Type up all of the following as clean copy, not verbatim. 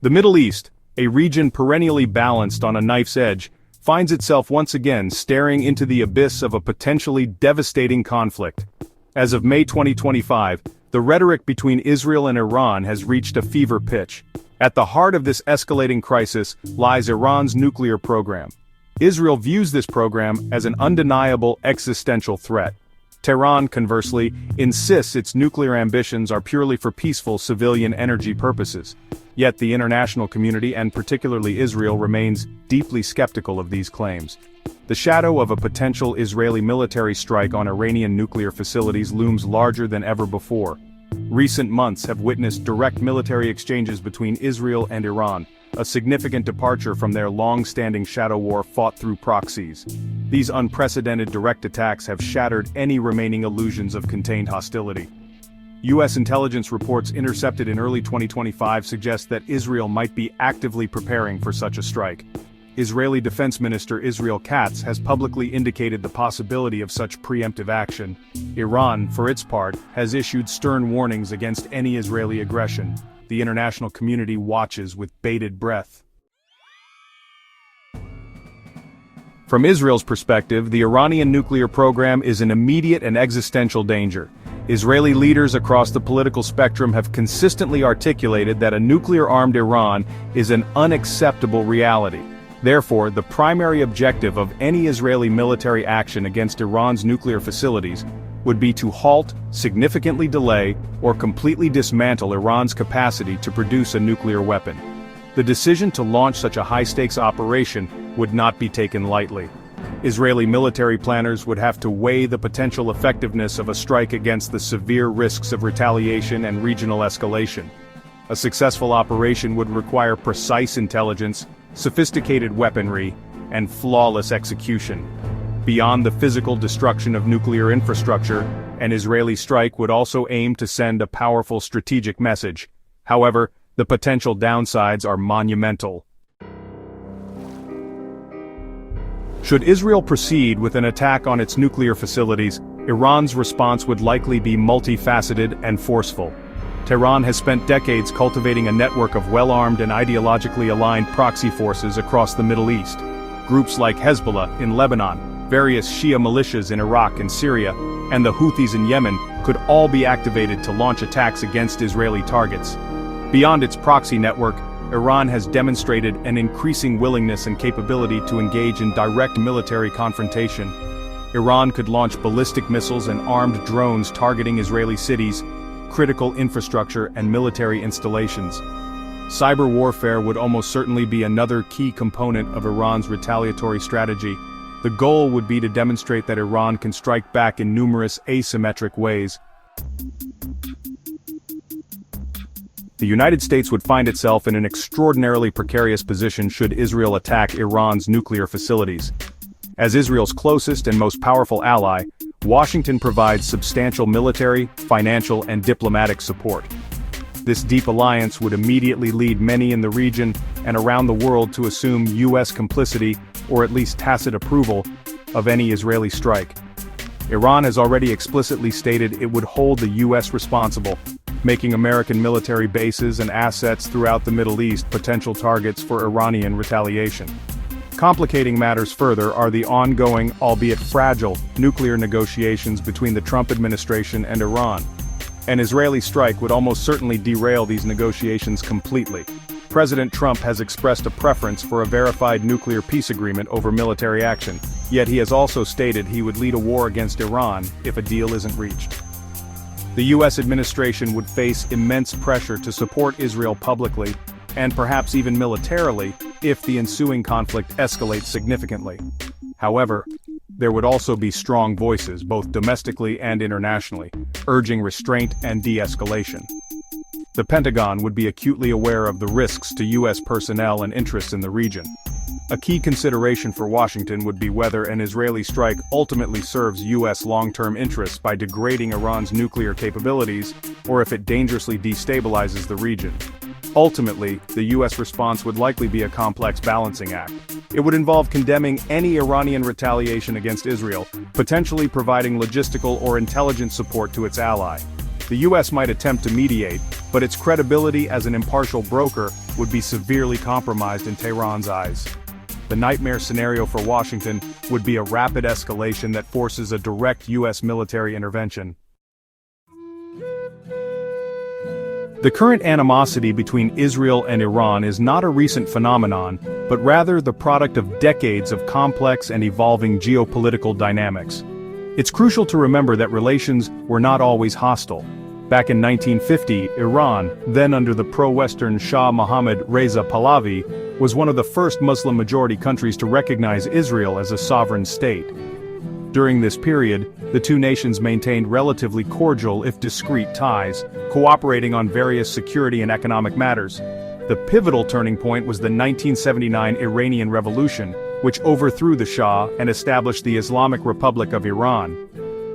The Middle East, a region perennially balanced on a knife's edge, finds itself once again staring into the abyss of a potentially devastating conflict. As of May 2025, the rhetoric between Israel and Iran has reached a fever pitch. At the heart of this escalating crisis lies Iran's nuclear program. Israel views this program as an undeniable existential threat. Tehran, conversely, insists its nuclear ambitions are purely for peaceful civilian energy purposes. Yet the international community, and particularly Israel, remains deeply skeptical of these claims. The shadow of a potential Israeli military strike on Iranian nuclear facilities looms larger than ever before. Recent months have witnessed direct military exchanges between Israel and Iran, a significant departure from their long-standing shadow war fought through proxies. These unprecedented direct attacks have shattered any remaining illusions of contained hostility. U.S. intelligence reports intercepted in early 2025 suggest that Israel might be actively preparing for such a strike. Israeli Defense Minister Israel Katz has publicly indicated the possibility of such preemptive action. Iran, for its part, has issued stern warnings against any Israeli aggression. The international community watches with bated breath. From Israel's perspective, the Iranian nuclear program is an immediate and existential danger. Israeli leaders across the political spectrum have consistently articulated that a nuclear-armed Iran is an unacceptable reality. Therefore, the primary objective of any Israeli military action against Iran's nuclear facilities would be to halt, significantly delay, or completely dismantle Iran's capacity to produce a nuclear weapon. The decision to launch such a high-stakes operation would not be taken lightly. Israeli military planners would have to weigh the potential effectiveness of a strike against the severe risks of retaliation and regional escalation. A successful operation would require precise intelligence, sophisticated weaponry, and flawless execution. Beyond the physical destruction of nuclear infrastructure, an Israeli strike would also aim to send a powerful strategic message. However, the potential downsides are monumental. Should Israel proceed with an attack on its nuclear facilities, Iran's response would likely be multifaceted and forceful. Tehran has spent decades cultivating a network of well-armed and ideologically aligned proxy forces across the Middle East. Groups like Hezbollah in Lebanon, various Shia militias in Iraq and Syria, and the Houthis in Yemen could all be activated to launch attacks against Israeli targets. Beyond its proxy network, Iran has demonstrated an increasing willingness and capability to engage in direct military confrontation. Iran could launch ballistic missiles and armed drones targeting Israeli cities, critical infrastructure, and military installations. Cyber warfare would almost certainly be another key component of Iran's retaliatory strategy. The goal would be to demonstrate that Iran can strike back in numerous asymmetric ways. The United States would find itself in an extraordinarily precarious position should Israel attack Iran's nuclear facilities. As Israel's closest and most powerful ally, Washington provides substantial military, financial, and diplomatic support. This deep alliance would immediately lead many in the region and around the world to assume U.S. complicity, or at least tacit approval, of any Israeli strike. Iran has already explicitly stated it would hold the U.S. responsible, making American military bases and assets throughout the Middle East potential targets for Iranian retaliation. Complicating matters further are the ongoing, albeit fragile, nuclear negotiations between the Trump administration and Iran. An Israeli strike would almost certainly derail these negotiations completely. President Trump has expressed a preference for a verified nuclear peace agreement over military action, yet he has also stated he would lead a war against Iran if a deal isn't reached. The U.S. administration would face immense pressure to support Israel publicly, and perhaps even militarily, if the ensuing conflict escalates significantly. However, there would also be strong voices, both domestically and internationally, urging restraint and de-escalation. The Pentagon would be acutely aware of the risks to U.S. personnel and interests in the region. A key consideration for Washington would be whether an Israeli strike ultimately serves U.S. long-term interests by degrading Iran's nuclear capabilities, or if it dangerously destabilizes the region. Ultimately, the U.S. response would likely be a complex balancing act. It would involve condemning any Iranian retaliation against Israel, potentially providing logistical or intelligence support to its ally. The US might attempt to mediate, but its credibility as an impartial broker would be severely compromised in Tehran's eyes. The nightmare scenario for Washington would be a rapid escalation that forces a direct US military intervention. The current animosity between Israel and Iran is not a recent phenomenon, but rather the product of decades of complex and evolving geopolitical dynamics. It's crucial to remember that relations were not always hostile. Back in 1950, Iran, then under the pro-Western Shah Mohammad Reza Pahlavi, was one of the first Muslim-majority countries to recognize Israel as a sovereign state. During this period, the two nations maintained relatively cordial if discreet ties, cooperating on various security and economic matters. The pivotal turning point was the 1979 Iranian Revolution, which overthrew the Shah and established the Islamic Republic of Iran.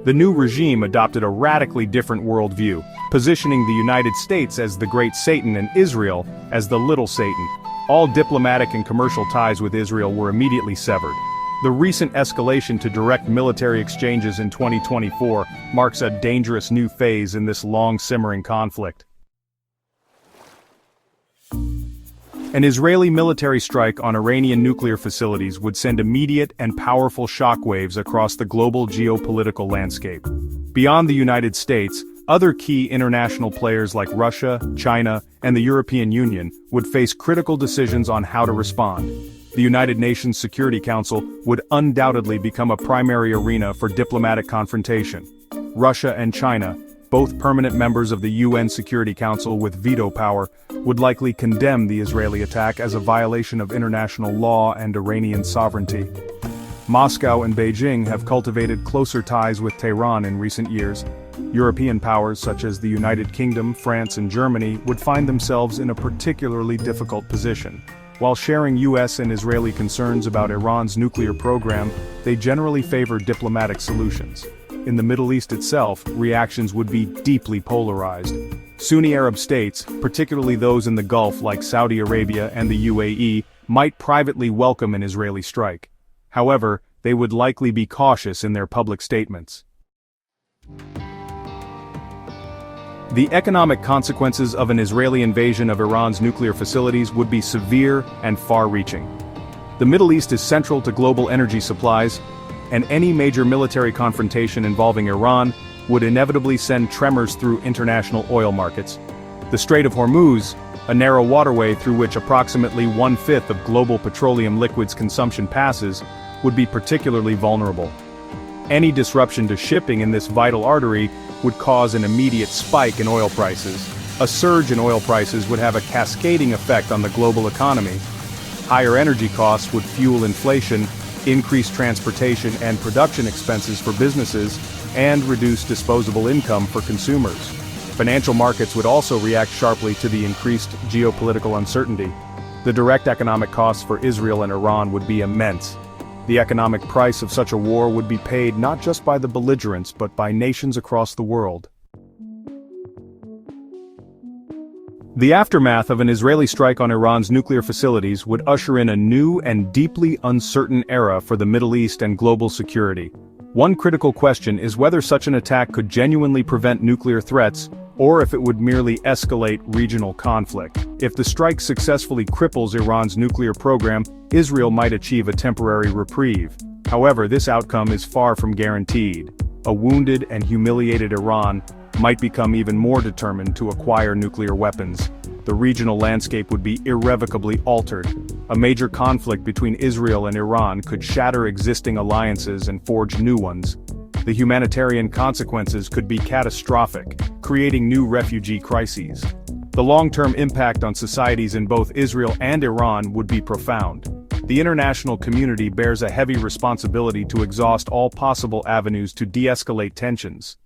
The new regime adopted a radically different worldview, positioning the United States as the Great Satan and Israel as the Little Satan. All diplomatic and commercial ties with Israel were immediately severed. The recent escalation to direct military exchanges in 2024 marks a dangerous new phase in this long-simmering conflict. An Israeli military strike on Iranian nuclear facilities would send immediate and powerful shockwaves across the global geopolitical landscape. Beyond the United States, other key international players like Russia, China, and the European Union would face critical decisions on how to respond. The United Nations Security Council would undoubtedly become a primary arena for diplomatic confrontation. Russia and China, both permanent members of the UN Security Council with veto power, would likely condemn the Israeli attack as a violation of international law and Iranian sovereignty. Moscow and Beijing have cultivated closer ties with Tehran in recent years. European powers such as the United Kingdom, France, and Germany would find themselves in a particularly difficult position. While sharing US and Israeli concerns about Iran's nuclear program, they generally favor diplomatic solutions. In the Middle East itself, reactions would be deeply polarized. Sunni Arab states, particularly those in the Gulf like Saudi Arabia and the UAE, might privately welcome an Israeli strike. However, they would likely be cautious in their public statements. The economic consequences of an Israeli invasion of Iran's nuclear facilities would be severe and far-reaching. The Middle East is central to global energy supplies, and any major military confrontation involving Iran would inevitably send tremors through international oil markets. The Strait of Hormuz, a narrow waterway through which approximately 1/5 of global petroleum liquids consumption passes, would be particularly vulnerable. Any disruption to shipping in this vital artery would cause an immediate spike in oil prices. A surge in oil prices would have a cascading effect on the global economy. Higher energy costs would fuel inflation, increase transportation and production expenses for businesses, and reduce disposable income for consumers. Financial markets would also react sharply to the increased geopolitical uncertainty. The direct economic costs for Israel and Iran would be immense. The economic price of such a war would be paid not just by the belligerents but by nations across the world. The aftermath of an Israeli strike on Iran's nuclear facilities would usher in a new and deeply uncertain era for the Middle East and global security. One critical question is whether such an attack could genuinely prevent nuclear threats, or if it would merely escalate regional conflict. If the strike successfully cripples Iran's nuclear program, Israel might achieve a temporary reprieve. However, this outcome is far from guaranteed. A wounded and humiliated Iran might become even more determined to acquire nuclear weapons. The regional landscape would be irrevocably altered. A major conflict between Israel and Iran could shatter existing alliances and forge new ones. The humanitarian consequences could be catastrophic, creating new refugee crises. The long-term impact on societies in both Israel and Iran would be profound. The international community bears a heavy responsibility to exhaust all possible avenues to de-escalate tensions.